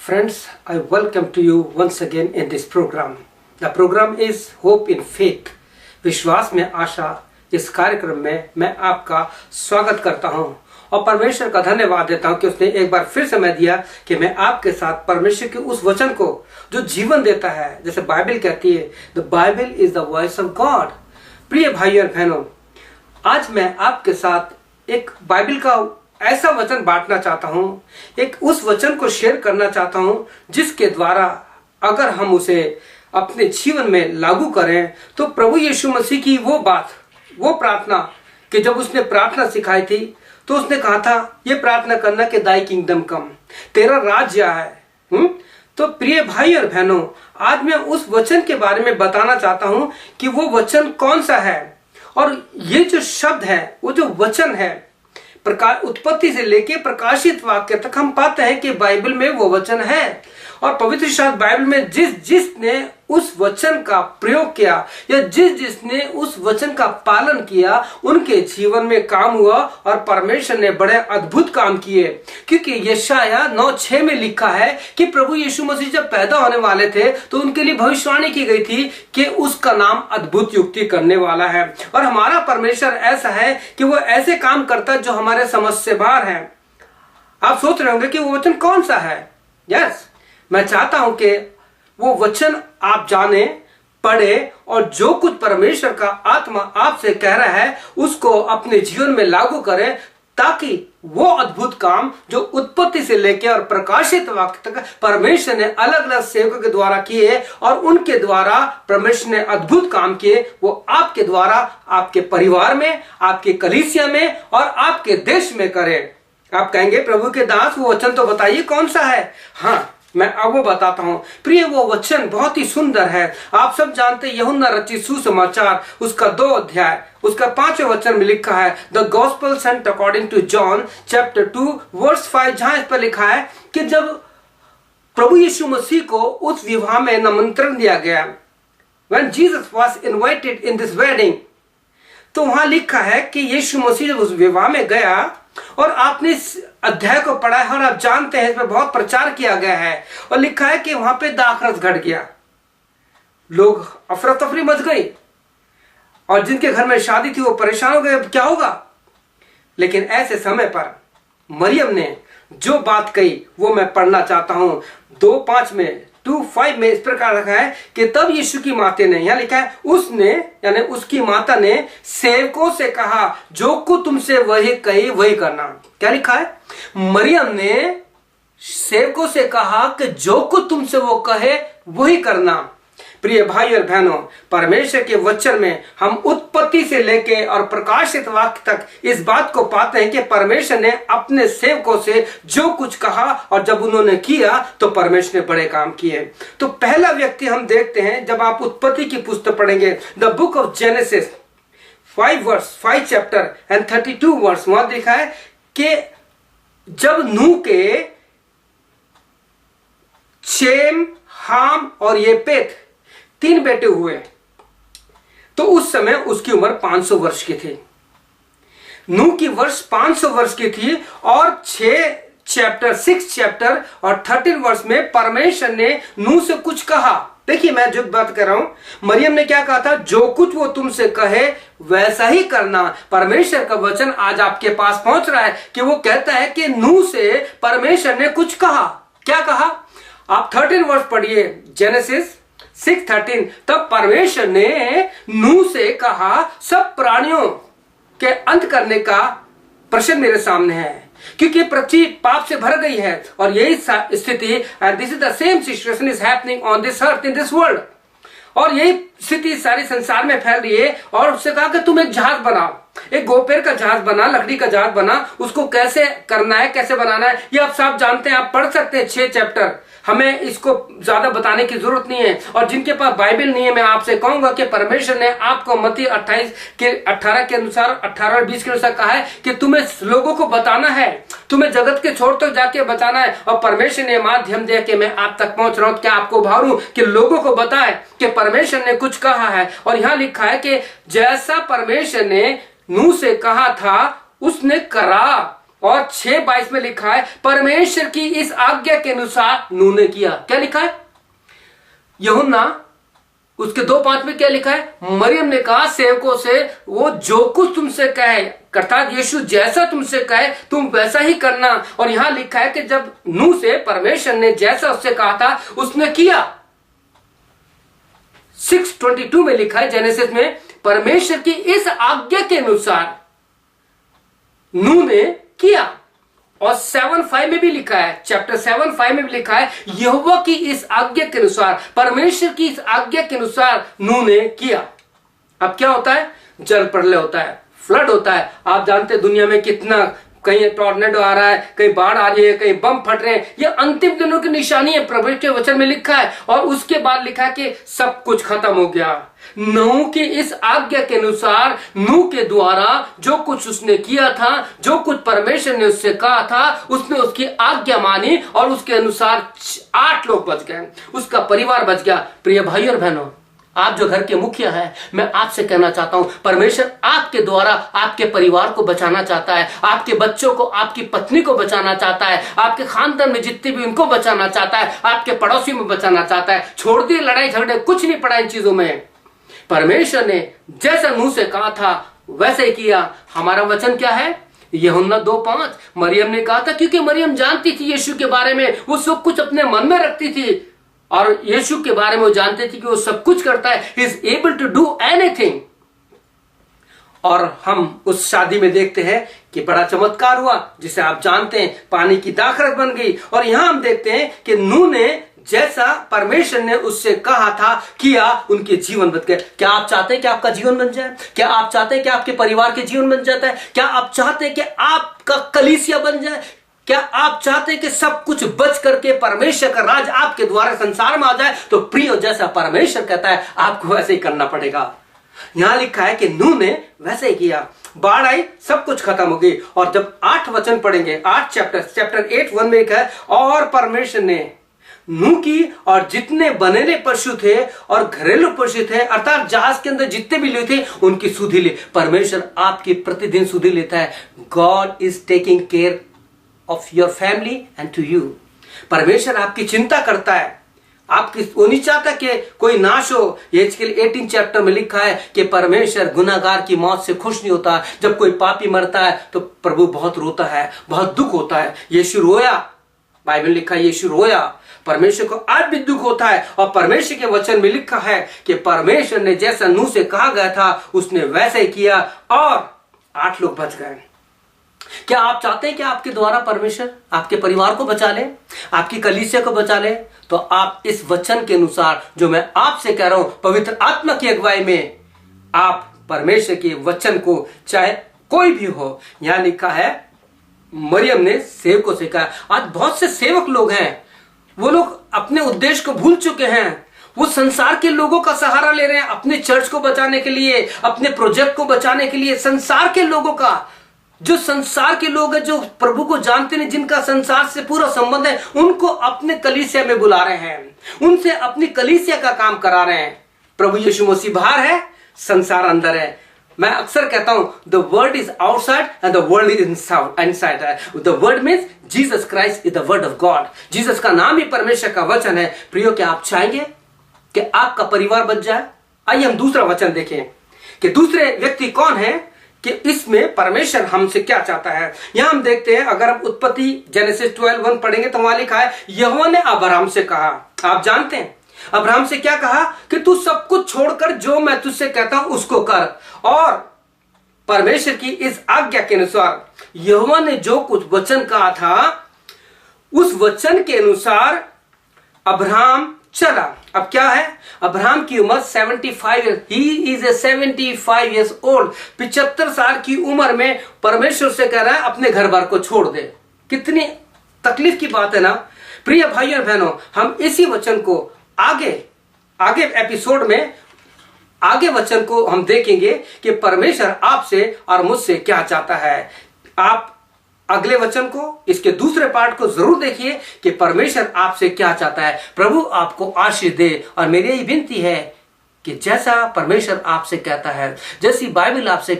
Friends, I welcome to you once again in this program. The program is Hope in Faith. विश्वास में आशा इस कार्यक्रम में मैं आपका स्वागत करता हूं और परमेश्वर का धन्यवाद देता हूं कि उसने एक बार फिर समय दिया कि मैं आपके साथ परमेश्वर के उस वचन को जो जीवन देता है, जैसे बाइबल कहती है, the Bible is the voice of God. प्रिय भाइयों और बहनों, आज मैं आपके साथ एक बाइबल का ऐसा वचन बांटना चाहता हूं, एक उस वचन को शेयर करना चाहता हूं जिसके द्वारा अगर हम उसे अपने जीवन में लागू करें तो प्रभु यीशु मसीह की वो बात, वो प्रार्थना कि जब उसने प्रार्थना सिखाई थी तो उसने कहा था ये प्रार्थना करना कि दाई किंगडम कम, तेरा राज्य है। तो प्रिय भाई और बहनों, आज मैं उस वचन के बारे में बताना चाहता हूं कि वो वचन कौन सा है। और ये जो शब्द है, वो जो वचन है, उत्पत्ति से लेके प्रकाशित वाक्य तक हम पाते हैं कि बाइबल में वो वचन है। और पवित्र शास्त्र बाइबल में जिसने उस वचन का प्रयोग किया या जिसने उस वचन का पालन किया, उनके जीवन में काम हुआ और परमेश्वर ने बड़े अद्भुत काम किए। क्योंकि यशाया 9:6 में लिखा है कि प्रभु यीशु मसीह जब पैदा होने वाले थे तो उनके लिए भविष्यवाणी की गई थी कि उसका नाम अद्भुत युक्ति करने वाला है। और हमारा परमेश्वर ऐसा है कि वो ऐसे काम करता है जो हमारे समझ से बाहर है। आप सोच रहे होंगे कि वो वचन कौन सा है। यस, मैं चाहता हूं कि वो वचन आप जाने, पढ़े और जो कुछ परमेश्वर का आत्मा आपसे कह रहा है उसको अपने जीवन में लागू करें, ताकि वो अद्भुत काम जो उत्पत्ति से लेकर और प्रकाशित वाक्य तक परमेश्वर ने अलग अलग सेवकों के द्वारा किए और उनके द्वारा परमेश्वर ने अद्भुत काम किए, वो आपके द्वारा आपके परिवार में, आपके कलीसिया में और आपके देश में करे। आप कहेंगे प्रभु के दास वो वचन तो बताइए कौन सा है। हाँ, मैं अब वो बताता हूं। प्रिय, वो वचन बहुत ही सुंदर है। आप सब जानते हैं यूहन्ना रचित सुसमाचार उसका 2 अध्याय उसका 5वें वचन में लिखा है, the gospel saint according to John chapter 2 verse 5, जहां इस पर लिखा है कि जब प्रभु यीशु मसीह को उस विवाह में निमंत्रण दिया गया, when Jesus was invited in this wedding, तो वहां लिखा है कि यीशु मसीह जब उस विवाह में गया, और आपने इस अध्याय को पढ़ा है और आप जानते हैं इसमें बहुत प्रचार किया गया है, और लिखा है कि वहां पे दाखरस घट गया, लोग अफरा तफरी मच गई और जिनके घर में शादी थी वो परेशान हो गए, क्या होगा। लेकिन ऐसे समय पर मरियम ने जो बात कही वो मैं पढ़ना चाहता हूं। 2:5 में 2:5 में इस प्रकार रखा है कि तब यीशु की माता ने, यहां लिखा है उसने यानी उसकी माता ने सेवकों से कहा जो कुछ तुमसे वही कही वही करना। क्या लिखा है? मरियम ने सेवकों से कहा कि जो कुछ तुमसे वो कहे वही करना। प्रिय भाई और बहनों, परमेश्वर के वचन में हम उत्पत्ति से लेके और प्रकाशित वाक्य तक इस बात को पाते हैं कि परमेश्वर ने अपने सेवकों से जो कुछ कहा और जब उन्होंने किया तो परमेश्वर ने बड़े काम किए। तो पहला व्यक्ति हम देखते हैं, जब आप उत्पत्ति की पुस्तक पढ़ेंगे, the book of Genesis 5 chapter and 32 verse, वहां लिखा है कि जब नूह के शेम, हाम और येपेत 3 बेटे हुए तो उस समय उसकी उम्र 500 वर्ष की थी। नूह की वर्ष 500 वर्ष की थी और 6 चैप्टर और 13 वर्ष में परमेश्वर ने नूह से कुछ कहा। देखिए, मैं जो बात कर रहा हूं, मरियम ने क्या कहा था? जो कुछ वो तुमसे कहे वैसा ही करना। परमेश्वर का वचन आज आपके पास पहुंच रहा है कि वो कहता है कि नूह से परमेश्वर ने कुछ कहा। क्या कहा? आप 13 वर्ष पढ़िए, जेनेसिस 6:13। तब परमेश्वर ने नूह से कहा, सब प्राणियों के अंत करने का प्रश्न मेरे सामने है, क्योंकि पृथ्वी पाप से भर गई है और यही स्थिति, this is the same situation is happening on this earth in this world, और यही स्थिति सारे संसार में फैल रही है। और उससे कहा कि तुम एक जहाज बनाओ, एक गोपेर का जहाज बना, लकड़ी का जहाज बना। उसको कैसे करना है, कैसे बनाना है, ये आप सब जानते हैं, आप पढ़ सकते हैं 6 चैप्टर। हमें इसको ज्यादा बताने की जरूरत नहीं है। और जिनके पास बाइबल नहीं है, मैं आपसे कहूंगा कि परमेश्वर ने आपको मत्ती 18 के अनुसार, 18 और 20 के अनुसार कहा है कि तुम्हें लोगों को बताना है, तुम्हें जगत के छोर तक जाके बताना है। और परमेश्वर ने माध्यम दिया कि मैं आप तक पहुंच रहा हूं। क्या आपको भारू कि लोगों को बताए कि परमेश्वर ने कुछ कहा है। और यहां लिखा है कि जैसा परमेश्वर ने नूह से कहा था उसने करा। और 6:22 में लिखा है, परमेश्वर की इस आज्ञा के अनुसार नूह ने किया। क्या लिखा है? यूहन्ना उसके 2:5 में क्या लिखा है? मरियम ने कहा सेवकों से, वो जो कुछ तुमसे कहे, अर्थात यीशु जैसा तुमसे कहे तुम वैसा ही करना। और यहां लिखा है कि जब नूह से परमेश्वर ने जैसा उससे कहा था उसने किया। 6:22 में लिखा है जेनेसिस में, परमेश्वर की इस आज्ञा के अनुसार नूह ने किया। और 7:5 में भी लिखा है, चैप्टर 7:5 में भी लिखा है, यहोवा की इस आज्ञा के अनुसार, परमेश्वर की इस आज्ञा के अनुसार नूह ने किया। अब क्या होता है? जल प्रलय होता है, फ्लड होता है। आप जानते हैं दुनिया में कितना, कहीं टॉर्नेडो आ रहा है, कहीं बाढ़ आ रही है, कहीं बम फट रहे हैं। ये अंतिम दिनों की निशानी है, प्रभु के वचन में लिखा है। और उसके बाद लिखा है कि सब कुछ खत्म हो गया। नूह की इस आज्ञा के अनुसार, नूह के द्वारा जो कुछ उसने किया था, जो कुछ परमेश्वर ने उससे कहा था, उसने उसकी आज्ञा मानी और उसके अनुसार 8 लोग बच गए, उसका परिवार बच गया। प्रिय भाई और बहनों, आप जो घर के मुखिया हैं, मैं आपसे कहना चाहता हूं, परमेश्वर आपके द्वारा आपके परिवार को बचाना चाहता है, आपके बच्चों को, आपकी पत्नी को बचाना चाहता है, आपके खानदान में जितने भी उनको बचाना चाहता है, आपके पड़ोसी में बचाना चाहता है। छोड़ दिए लड़ाई झगड़े, कुछ नहीं पड़ा इन चीजों में। परमेश्वर ने जैसा नूह से कहा था वैसे ही किया। हमारा वचन क्या है? यूहन्ना 2:5। मरियम ने कहा था, क्योंकि मरियम जानती थी यीशु के बारे में, वो सब कुछ अपने मन में रखती थी और यीशु के बारे में वो जानते थे कि वो सब कुछ करता है, he is able to do anything. और हम उस शादी में देखते हैं कि बड़ा चमत्कार हुआ, जिसे आप जानते हैं, पानी की दाखरस बन गई। और यहां हम देखते हैं कि नूह ने जैसा परमेश्वर ने उससे कहा था किया, उनके जीवन बच गए। क्या आप चाहते हैं कि आपका जीवन बन जाए? क्या आप चाहते हैं कि आपके परिवार के जीवन बन जाता है? क्या आप चाहते हैं कि आपका कलीसिया बन जाए? क्या आप चाहते हैं कि सब कुछ बच करके परमेश्वर का राज आपके द्वारा संसार में आ जाए? तो प्रियो, जैसा परमेश्वर कहता है आपको वैसे ही करना पड़ेगा। यहां लिखा है कि नूह ने वैसे ही किया। बाढ़ आई, सब कुछ खत्म हो गई। और जब 8 वचन पढ़ेंगे, 8 चैप्टर 8:1 में लिखा है, और परमेश्वर ने नूह की और जितने बनेरे पशु थे और घरेलू पशु थे, अर्थात जहाज के अंदर जितने भी लोग थे, उनकी सुधि ली। परमेश्वर आपकी प्रतिदिन सुधि लेता है। God is taking care of your family and to you. परमेश्वर आपकी चिंता करता है, आपकी वो नहीं चाहता कि कोई नाश हो। यहेजकेल 18 चैप्टर में लिखा है कि परमेश्वर गुनाहगार की मौत से खुश नहीं होता। जब कोई पापी मरता है तो प्रभु बहुत रोता है, बहुत दुख होता है। यीशु रोया, बाइबल लिखा है यीशु रोया। परमेश्वर को आज भी दुख होता है। और परमेश्वर के वचन में लिखा है कि परमेश्वर ने जैसा नूह से कहा गया था उसने वैसे ही किया और 8 लोग बच गए। क्या आप चाहते हैं कि आपके द्वारा परमेश्वर आपके परिवार को बचा ले, आपकी कलीसिया को बचा ले? तो आप इस वचन के अनुसार जो मैं आपसे कह रहा हूं, पवित्र आत्मा की अगुवाई में आप परमेश्वर के वचन को, चाहे कोई भी हो, यहां लिखा है मरियम ने सेवकों से कहा। आज बहुत से सेवक लोग हैं, वो लोग अपने उद्देश्य को भूल चुके हैं। वो संसार के लोगों का सहारा ले रहे हैं अपने चर्च को बचाने के लिए, अपने प्रोजेक्ट को बचाने के लिए। संसार के लोगों का, जो संसार के लोग हैं, जो प्रभु को जानते नहीं, जिनका संसार से पूरा संबंध है, उनको अपने कलीसिया में बुला रहे हैं, उनसे अपनी कलीसिया का काम करा रहे हैं। प्रभु यीशु मसीह बाहर है, संसार अंदर है। मैं अक्सर कहता हूं, the word is outside and the world is inside. The word means Jesus Christ is the word of God. Jesus का नाम ही परमेश्वर का वचन है। प्रियो, क्या आप चाहेंगे कि आपका परिवार बच जाए? आइए हम दूसरा वचन देखें कि दूसरे व्यक्ति कौन है, कि इसमें परमेश्वर हमसे क्या चाहता है। यहां हम देखते हैं, अगर आप उत्पत्ति जेनेसिस 12:1 पढ़ेंगे तो वहां लिखा है, यहोवा ने अब्राहम से कहा। आप जानते हैं अब्राहम से क्या कहा? कि तू सब कुछ छोड़कर जो मैं तुझसे कहता हूं उसको कर। और परमेश्वर की इस आज्ञा के अनुसार यहोवा ने जो कुछ वचन कहा था, उस वचन के अनुसार अब्राहम चला। अब क्या है? अब्राहम की उम्र 75 years, he is a 75 years old. 75 साल की उम्र में परमेश्वर से कह रहा है अपने घर बार को छोड़ दे। कितनी तकलीफ की बात है ना। प्रिय भाइयों और बहनों, हम इसी वचन को आगे एपिसोड में आगे वचन को हम देखेंगे कि परमेश्वर आपसे और मुझसे क्या चाहता है। आप अगले वचन को, इसके दूसरे पार्ट को जरूर देखिए कि परमेश्वर आपसे क्या चाहता है। प्रभु आपको आशीष दे। और मेरी यही विनती है कि जैसा परमेश्वर आपसे कहता है, जैसी बाइबल आपसे